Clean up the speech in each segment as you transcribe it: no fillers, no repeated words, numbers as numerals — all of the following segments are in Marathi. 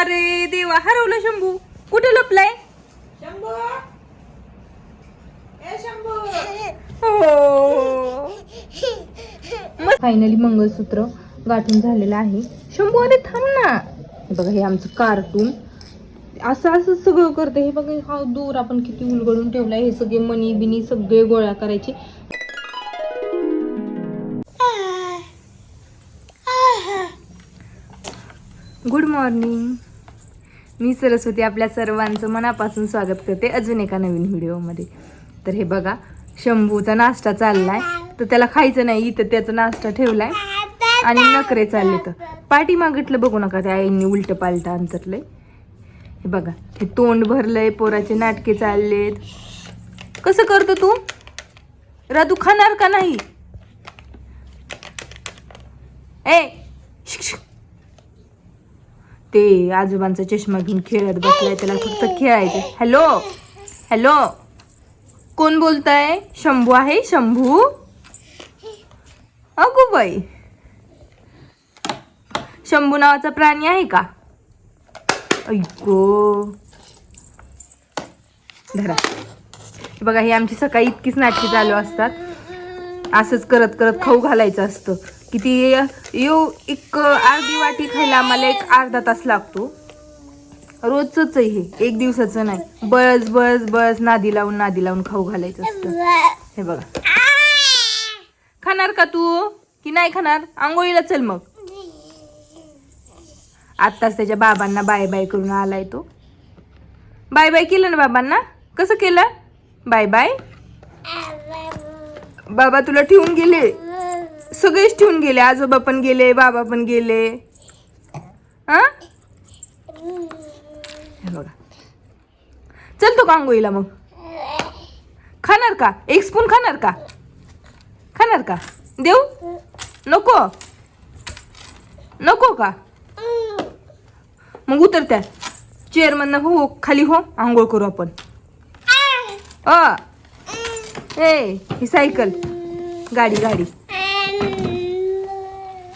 अरे देवा, हरवलं शंभू. कुठे लपलाय शंभू? ए शंभू? हो. फायनली मंगळसूत्र गाठून झालेलं आहे. शंभू अरे थांब ना. हे बघा, हे आमचं कार्टून असं असं सगळं करते. हे बघा, हा दूर आपण किती उलगडून ठेवलाय. हे सगळे मणी बिनी सगळे गोळा करायचे. Good morning. मी सरस्वती आपल्या सर्वांचं मनापासून स्वागत करते अजून एका नवीन व्हिडिओमध्ये. तर हे बघा, शंभूचा नाश्ता चाललाय. तर त्याला खायचं नाही, इथं त्याचा नाश्ता ठेवलाय आणि नखरे चालले. तर पाठी मागितलं बघू नका, त्या आईंनी उलट पालट अंतरलंय. हे बघा, हे तोंड भरलंय, पोराचे नाटके चाललेत. कसं करतो तू? राधू खाणार का नाही? ए ते आजोबांचा चष्मा घेऊन खेळत बसलाय, त्याला फक्त खेळायचं. हॅलो हॅलो, कोण बोलताय? शंभू आहे. शंभू अगो बाई, शंभू नावाचा प्राणी आहे का? ऐको धरा. बघा, हे आमची सकाळी इतकीच नाटकी चालू असतात. असंच करत करत खाऊ घालायचं असतं. किती एक अर्धी वाटी खायला आम्हाला एक अर्धा तास लागतो. रोजच आहे हे, एक दिवसाचं नाही. बळच बळच बळच नादी लावून खाऊ घालायचं असतं. हे बघा, खाणार का तू की नाही खाणार? आंघोळीला चल मग. आत्ताच त्याच्या बाबांना बाय बाय करून आलाय तो. बाय बाय केलं ना बाबांना? कसं केलं बाय बाय? बाबा तुला ठेवून गेले, सगळेच ठेवून गेले. आजोबा पण गेले, बाबा पण गेले. हा बघा, चलतो का आंघोळीला मग? खाणार का? एक स्पून खाणार का? खाणार का? देऊ? नको नको का? मग उतर त्या चेअर मधनं, हो खाली हो, आंघोळ करू आपण. ही सायकल गाडी.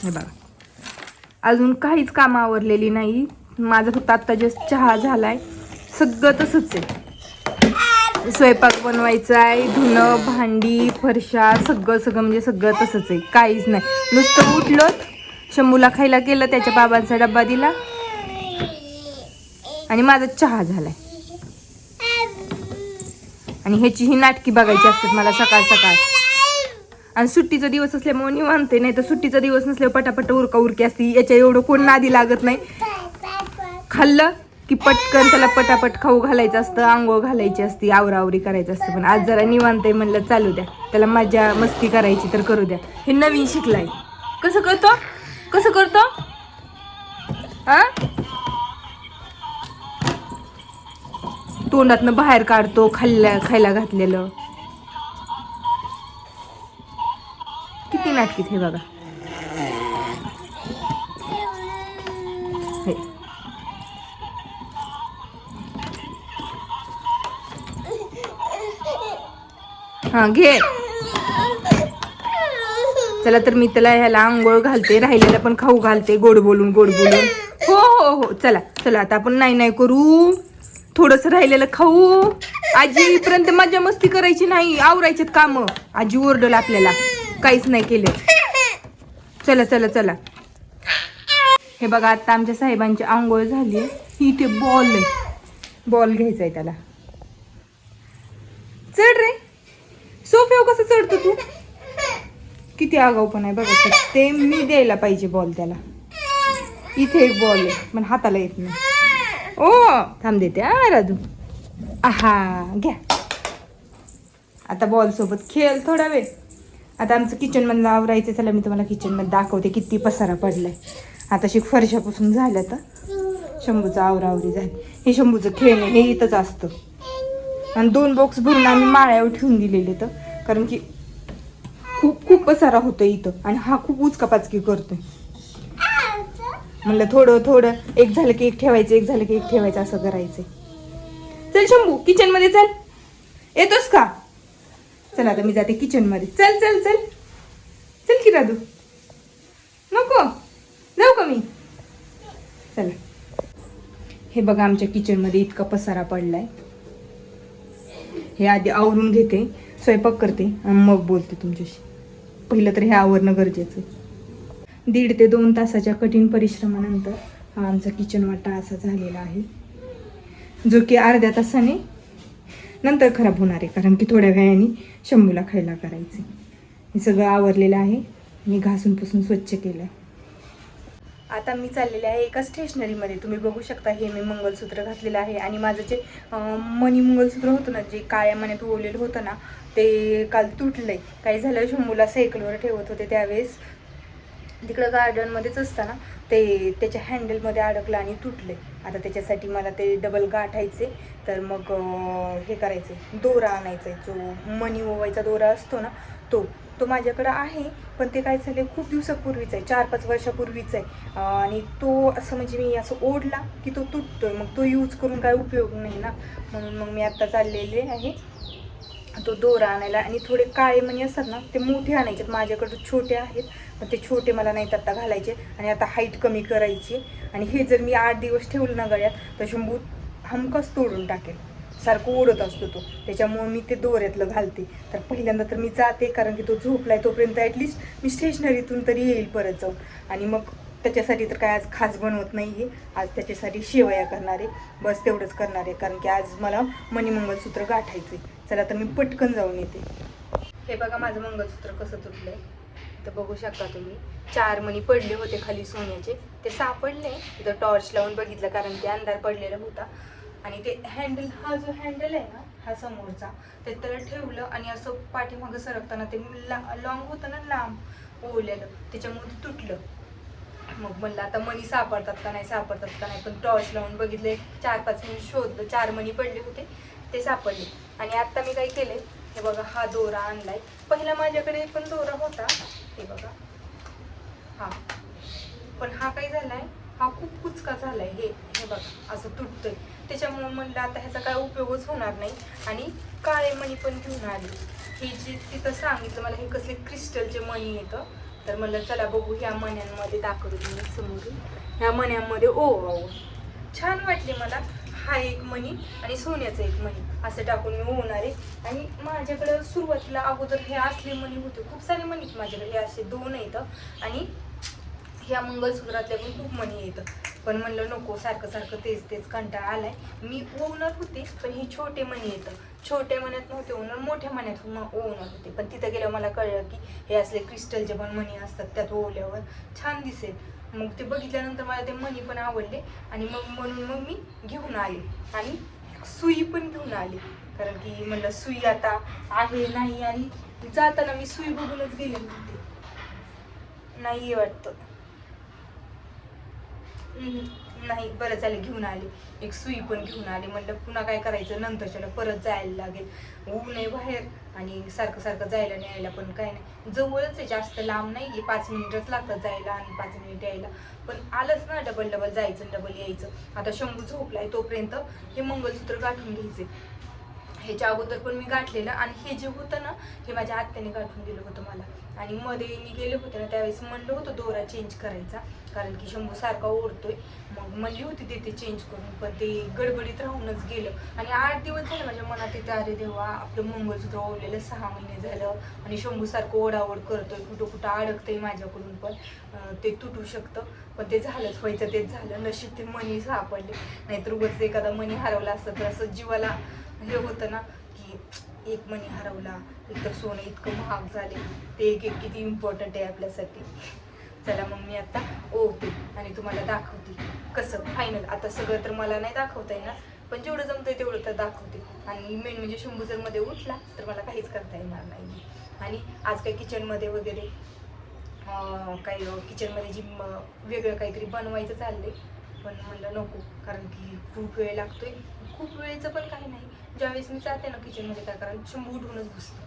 हे बघा, अजून काहीच काम आवरलेली नाही. माझं फक्त आत्ता जस्ट चहा झालाय. सगळं तसंच आहे. स्वयंपाक बनवायचा आहे, धुणं भांडी फरशा सगळं म्हणजे सगळं तसंच आहे. काहीच नाही. नुसतं उठलो, शंभूला खायला केलं, त्याच्या बाबांचा डब्बा दिला आणि माझा चहा झालाय. आणि ह्याची ही नाटकी बघायची असतात मला सकाळ सकाळ. आणि सुट्टीचा दिवस असल्यामुळे निवांते, नाही तर सुट्टीचा दिवस नसल्यावर पटापट उरकी असती. याच्या एवढं कोण नादी लागत नाही. खाल्लं की पटकन त्याला पटापट खाऊ घालायचं असतं, आंघोळ घालायची असती, आवरावरी करायचं असतं. पण आज जरा निवांत आहे म्हणलं चालू द्या, त्याला मजा मस्ती करायची तर करू द्या. हे नवीन शिकलाय. कसं करतो हा? तोंडातनं बाहेर काढतो खायला घातलेलं. किती नाटकीत. हे बघा, हे हा घे. चला तर मी त्याला ह्याला आंघोळ घालते, राहिलेला पण खाऊ घालते, गोड बोलून. हो हो हो, चला आता आपण नाही करू. थोडस राहिलेलं खाऊ. आजी येईपर्यंत मजा मस्ती करायची नाही, आवरायचेत काम. आजी ओरडल आपल्याला काहीच नाही केले. चला. हे बघा, आता आमच्या साहेबांची आंघोळ झाली. इथे बॉल घ्यायचा आहे त्याला. चढ रे सोफ्यावर. कसं चढतो तू? किती आगाऊपणा आहे बघा. ते मी द्यायला पाहिजे बॉल त्याला. इथे एक बॉल आहे पण हाताला येत नाही. ओ थांब देते राधू. घ्या. आता बॉल सोबत खेळ थोडा वेळ. आता आमचं किचन मधलं आवरायचं. चला मी तुम्हाला किचन मध्ये दाखवते किती पसारा पडलाय. आता फरशापासून झालं तर शंभूचं आवरावरी झाली. हे शंभूचं खेळणं हे इथंच असतं. आणि 2 बॉक्स भरून आम्ही माळ्यावर ठेवून दिलेले. तर कारण की खूप पसारा होतो इथं. आणि हा खूप उचकापाचकी करतोय. म्हणलं थोडं एक झालं की एक ठेवायचं असं करायचंय. चल शंभू किचन मध्ये चल. येतोस का? चल आता मी जाते किचन मध्ये. चल की राधू. नको जाऊ का मी? चला हे बघा आमच्या किचनमध्ये इतका पसारा पडलाय. हे आधी आवरून घेते, स्वयंपाक करते आणि मग बोलते तुमच्याशी. पहिलं तर हे आवरणं गरजेचं आहे. 1.5 ते 2 तासाच्या कठीण परिश्रमानंतर हा आमचा किचन वाटा असा झालेला आहे, जो की अर्ध्या तासाने नंतर खराब होणार आहे, कारण की थोड्या वेळाने शंभूला खायला करायचे. हे सगळं आवरलेलं आहे, मी घासून पुसून स्वच्छ केलं आहे. आता मी चाललेले आहे एका स्टेशनरीमध्ये. तुम्ही बघू शकता, हे मी मंगलसूत्र घातलेलं आहे आणि माझं जे मनी मंगलसूत्र होतं ना, जे काळ्या मण्यात ओवलेलं होतं ना, ते काल तुटलंय. काय झालं, शंभूला सायकलवर ठेवत होते त्यावेळेस तिकडं गार्डनमध्येच असताना ते त्याच्या हँडलमध्ये अडकलं आणि तुटले. आता त्याच्यासाठी मला ते डबल गाठायचे, तर मग हे करायचे, दोरा आणायचा आहे. जो मणी ओवायचा दोरा असतो ना, तो माझ्याकडं आहे, पण ते काय झालं खूप दिवसापूर्वीच आहे, 4-5 वर्षापूर्वीच आहे. आणि तो असं म्हणजे मी असं ओढला की तो तुटतोय, मग तो यूज करून काय उपयोग नाही ना, म्हणून मग मी आत्ता चाललेले आहे तो दोरा आणायला. आणि थोडे काळे मणी असतात ना, ते मोठे आणायचे. माझ्याकडे छोटे आहेत, पण ते छोटे मला नाहीत आत्ता घालायचे. आणि आता हाईट कमी करायची. आणि हे जर मी 8 दिवस ठेवलं ना गळ्यात, तर शंभू हमखास तोडून टाकेल, सारखं ओढत असतो तो. त्याच्यामुळं मी ते दोऱ्यातलं घालते. तर पहिल्यांदा तर मी जाते, कारण की तो झोपलाय तोपर्यंत ॲटलिस्ट मी स्टेशनरीतून तरी येईल परत जाऊन. आणि मग त्याच्यासाठी तर काय आज खास बनवत नाही आहे, आज त्याच्यासाठी शेवया करणार आहे, बस तेवढंच करणार आहे, कारण की आज मला मणी मंगलसूत्र गाठायचे. चला तर मी पटकन जाऊन येते. हे बघा माझं मंगलसूत्र कसं तुटलं आहे, तर बघू शकता तुम्ही. 4 मणी पडले होते खाली सोन्याचे, ते सापडले. इथं टॉर्च लावून बघितलं, कारण की अंधार पडलेला होता. आणि ते हँडल, हा जो हँडल आहे ना, हा समोरचा, ते तर ठेवलं आणि असं पाठीमागं सरकताना ते लॉंग होतं ना, लांब ओवलेलं, त्याच्यामुळे ते तुटलं. मग म्हणलं आता मणी सापडतात का नाही, पण टॉर्च लावून बघितले, 4-5 मिनिट शोधलं, 4 मणी पडले होते, ते सापडले. आणि आत्ता मी काय केले, हे बघा हा दोरा आणलाय. पहिला माझ्याकडे पण दोरा होता, हे बघा हा, पण हा काय झालाय, हा खूप कुचका झालाय. हे बघा असं तुटतोय. त्याच्यामुळे म्हणलं आता ह्याचा काय उपयोगच होणार नाही. आणि काळे मणी पण घेऊन आले. हे जे तिथं सांगितलं मला, हे कसले क्रिस्टलचे मणी येतं. तर म्हणलं चला बघू ह्या मण्यांमध्ये दाखवतो तुम्ही समोरून. ह्या मण्यांमध्ये छान वाटले मला. हा एक मणी आणि सोन्याचा एक मणी असं टाकून मी ओवणार आहे. आणि माझ्याकडं सुरुवातीला अगोदर हे असले मणी होते, खूप सारे मणी माझ्याकडे, हे असे 2 येतं. आणि ह्या मंगलसूत्रातल्या पण खूप मणी येतं. पण म्हणलं नको, सारखं सारखं तेच कंटाळा आलाय. मी ओवणार होते, पण ही छोटे मणी येतं, छोट्या मण्यात नव्हते ओवणार, मोठ्या मण्यात ओवणार होते. पण तिथं गेल्यावर मला कळलं की हे असले क्रिस्टलचे पण मणी असतात, त्यात ओवल्यावर छान दिसेल. मग ते बघितल्यानंतर मला ते मणी पण आवडले. आणि म्हणून मी घेऊन आले. आणि सुई पण घेऊन आली, कारण की म्हणलं सुई आता आहे नाही. आणि जाताना मी सुई बघूनच गेले होते, नाही वाटतं, नाही, बरं झालं घेऊन आले. एक सुई पण घेऊन आले. म्हणलं पुन्हा काय करायचं, नंतरच्याला परत जायला लागेल, ऊन आहे बाहेर. आणि सारखं सारखं जायला नाही यायला पण काय नाही, जवळच आहे, जास्त लांब नाही आहे, 5 मिनिटच लागतात जायला आणि 5 मिनिट यायला. पण आलंच ना, डबल जायचं डबल यायचं. आता शंभू झोपलाय तोपर्यंत हे मंगलसूत्र गाठून घ्यायचे. ह्याच्या अगोदर पण मी गाठलेलं. आणि हे जे होतं ना, हे माझ्या आत्याने गाठून दिलं होतं मला. आणि मध्ये मी गेले होते ना, त्यावेळेस म्हणलं होतं दोरा चेंज करायचा, कारण की शंभू सारखा ओढतोय. मग म्हणली होती ते चेंज करून, पण ते गडबडीत राहूनच गेलं. आणि 8 दिवस झाले माझ्या मनात येते, अरे देवा आपलं मंगलसूत्र ओढलेलं 6 महिने झालं आणि शंभू सारखं ओढाओढ करतोय, कुठं अडकतंय माझ्याकडून, पण ते तुटू शकतं. पण ते झालंच, व्हायचं तेच झालं. नशीब ते मणी सापडले, नाहीतर उगाच एखादा मणी हरवला असतं तर असं जीवाला हे होतं ना, की एक मणी हरवला. एक तर सोनं इतकं महाग झाले, ते एक किती इम्पॉर्टंट आहे आपल्यासाठी. चला मग मी आता ओवते आणि तुम्हाला दाखवते कसं फायनल. आता सगळं तर मला नाही दाखवता येणार, पण जेवढं जमतंय तेवढं तर दाखवते. आणि मेन म्हणजे शंभू जर मध्ये उठला तर मला काहीच करता येणार नाही. आणि आज काही किचनमध्ये वगैरे काही किचनमध्ये जी वेगळं काहीतरी बनवायचं चाललंय, पण म्हणलं नको, कारण की खूप वेळ लागतोय. खूप वेळेचं पण काही नाही, ज्यावेळेस मी जाते ना किचनमध्ये काय करायला, शंभू उठूनच बसतो.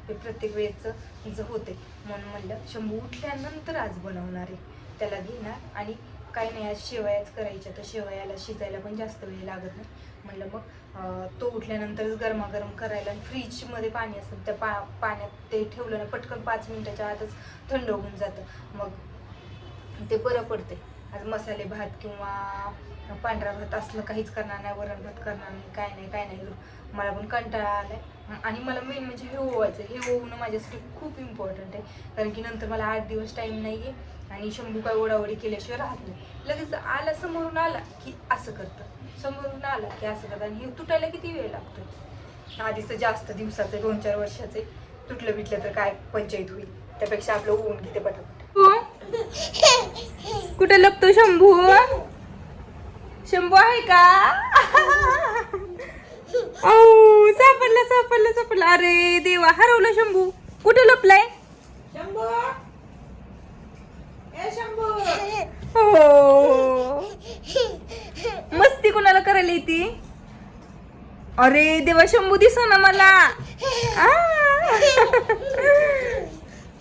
हे प्रत्येक वेळेचं जर होते, म्हणून म्हणलं शंभू उठल्यानंतर आज बनवणार आहे, त्याला घेणार. आणि काही नाही, आज शेवयाच करायच्या, तर शेवयाला शिजायला पण जास्त वेळ लागत नाही. म्हणलं मग तो उठल्यानंतरच गरमागरम करायला. आणि फ्रीजमध्ये पाणी असतं, त्या पाण्यात ते ठेवलं ना, पटकन 5 मिनिटाच्या आतच थंड होऊन जातं, मग ते बरं पडते. आज मसाले भात किंवा पांढरा भात असलं काहीच करणार नाही, वरण भात करणार नाही, काय नाही. मला पण कंटाळा आलाय आणि मला मेन म्हणजे हे ओवायचं. हे ओवणं माझ्यासाठी खूप इम्पॉर्टंट आहे, कारण की नंतर मला 8 दिवस टाईम नाही आहे आणि शंभू काय ओढाओढी केल्याशिवाय राहत नाही. लगेच आला समोरून आला की असं करतं, समोरून आला की असं करतं आणि हे तुटायला किती वेळ लागतो. आधीच जास्त दिवसाचं 2-4 वर्षाचे तुटलं बिटलं तर काय पंचायत होईल, त्यापेक्षा आपलं ओवून घेते पटापट. कुठे लपतो शंभू? शंभू आहे का? ओ सापडला. अरे देवा, हरवलं शंभू. कुठे लपलाय शंभू? हो, मस्ती कोणाला करायला येते? अरे देवा, शंभू दिसना मला.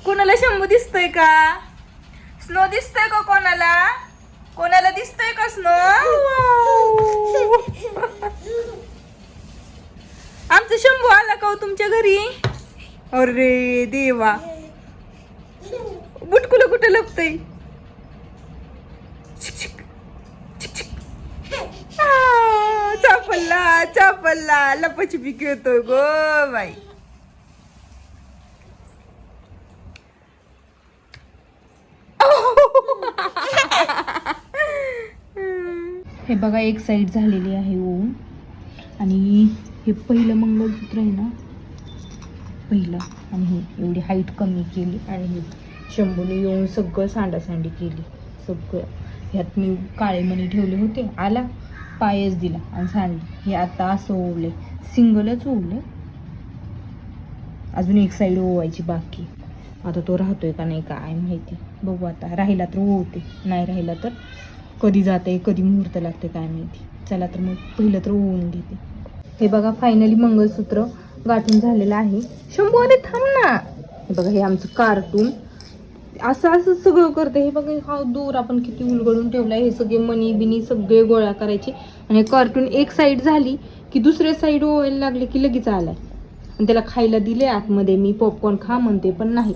कोणाला शंभू दिसतोय का? स्नो दिसतोय का कोणाला दिसतोय का स्नो? आमचा शंभू आला का तुमच्या घरी? अरे देवा, बुटकुलं कुठं लपतय? चापल्ला लपाछपी खेळतोय गो बाई. हे बघा, एक साईड झालेली आहे ओवून आणि हे पहिलं मंगळसूत्र आहे ना, पहिलं, आणि हे एवढी हाईट कमी केली आणि हे शंभूने येऊन सगळं सांडासांडी केली. सगळं ह्यात मी काळे मणी ठेवले होते, आला पायच दिला आणि सांडली. हे आता असं ओवले, सिंगलच ओवले, अजून एक साईड ओवायची बाकी. आता तो राहतोय का नाही काय माहिती, बघू आता. राहिला तर ओवते, नाही राहिला तर कधी जाते कधी मुहूर्त लागते काय माहिती. चला तर मग पहिलं तर ओवून घेते. हे बघा, फायनली मंगळसूत्र गाठून झालेलं आहे. शंभू अरे थांब ना. हे बघा, हे आमचं कार्टून असं सगळं करते. हे बघा, हा दूर आपण किती उलगडून ठेवलाय. हे सगळे मणी बिनी सगळे गोळा करायचे आणि कार्टून एक साईड झाली की दुसऱ्या साईड ओवायला लागले की लगेच आलाय. आणि त्याला खायला दिले आतमध्ये. मी पॉपकॉर्न खा म्हणते पण नाही,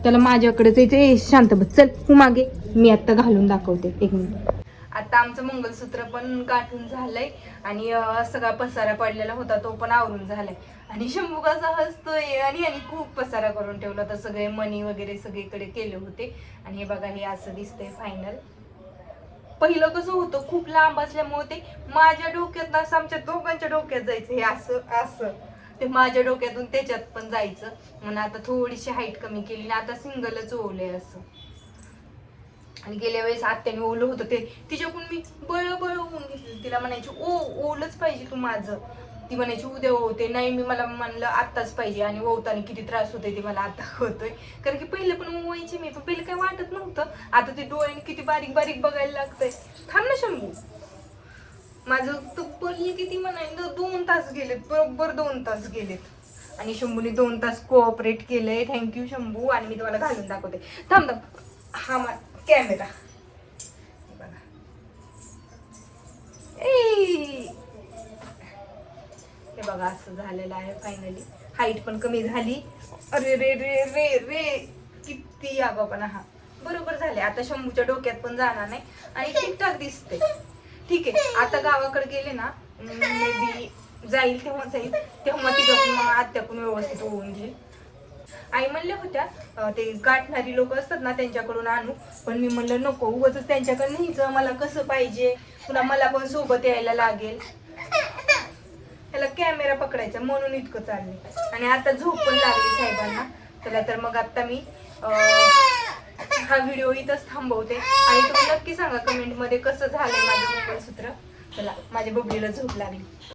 त्याला माझ्याकडेच यायचं. शांत बस, चल तू मागे, मी आता घालून दाखवते. 1 मिनिट. आता आमचं मंगळसूत्र पण गाठून झालंय आणि सगळा पसारा पडलेला होता तो पण आवरून झालाय. आणि शंभू कसा हसतोय आणि खूप पसारा करून ठेवला होता. सगळे मणी वगैरे सगळीकडे केले होते. आणि हे बघा, हे असं दिसतंय फायनल. पहिलं कसं होतं, खूप लांब असल्यामुळे ते माझ्या डोक्यात असं आमच्या दोघांच्या डोक्यात जायचं. हे असं ते माझ्या डोक्यातून त्याच्यात पण जायचं. म्हणून आता थोडीशी हाईट कमी केली आणि आता सिंगलच ओवलंय असं. आणि गेल्या वेळेस आत्याने ओवलं होतं ते तिच्याकडून मी बळ ओवून घेतलं. तिला म्हणायची ओवलंच पाहिजे तू माझं. ती म्हणायची उद्या ओवते, नाही मी मला म्हणलं आत्ताच पाहिजे. आणि ओवताना किती त्रास होतोय ते मला आता होतोय, कारण की पहिले पण ओवायची मी, पण पहिले काय वाटत नव्हतं. आता ते डोळ्याने किती बारीक बारीक बघायला लागतंय. थांब ना शंभू, माझं तब्बल किती म्हणायचं 2 तास गेलेत, बरोबर 2 तास गेलेत. आणि शंभूने 2 तास कोऑपरेट केलंय. थँक्यू शंभू. आणि मी तुम्हाला घालून दाखवते. थांब. हा कॅमेरा बघा. हे बघा, असं झालेलं आहे फायनली. हाईट पण कमी झाली. अरे रे रे रे रे, किती आगाऊपणा. हा बरोबर झाले. आता शंभूच्या डोक्यात पण जाणार नाही आणि ठीकठाक दिसते. ठीक आहे, आता गावाकडे गेले ना, मे बी जाईल तेव्हा तिच्याकडून आत्याकडून व्यवस्थित होऊन घेईल. आई म्हणल्या होत्या ते गाठणारी लोक असतात ना त्यांच्याकडून आणू, पण मी म्हणलं नको, उगाच त्यांच्याकडे न्यायचं. मला कसं पाहिजे, पुन्हा मला पण सोबत यायला लागेल. त्याला कॅमेरा पकडायचा म्हणून इतकं चाललंय. आणि आता झोप पण लागली साहेबांना. चला तर मग आता मी हा व्हिडिओ इथंच थांबवते. आणि तुम्ही नक्की सांगा कमेंटमध्ये कसं झालंय माझं मंगळसूत्र. चला, माझ्या बबलीला झोप लागली.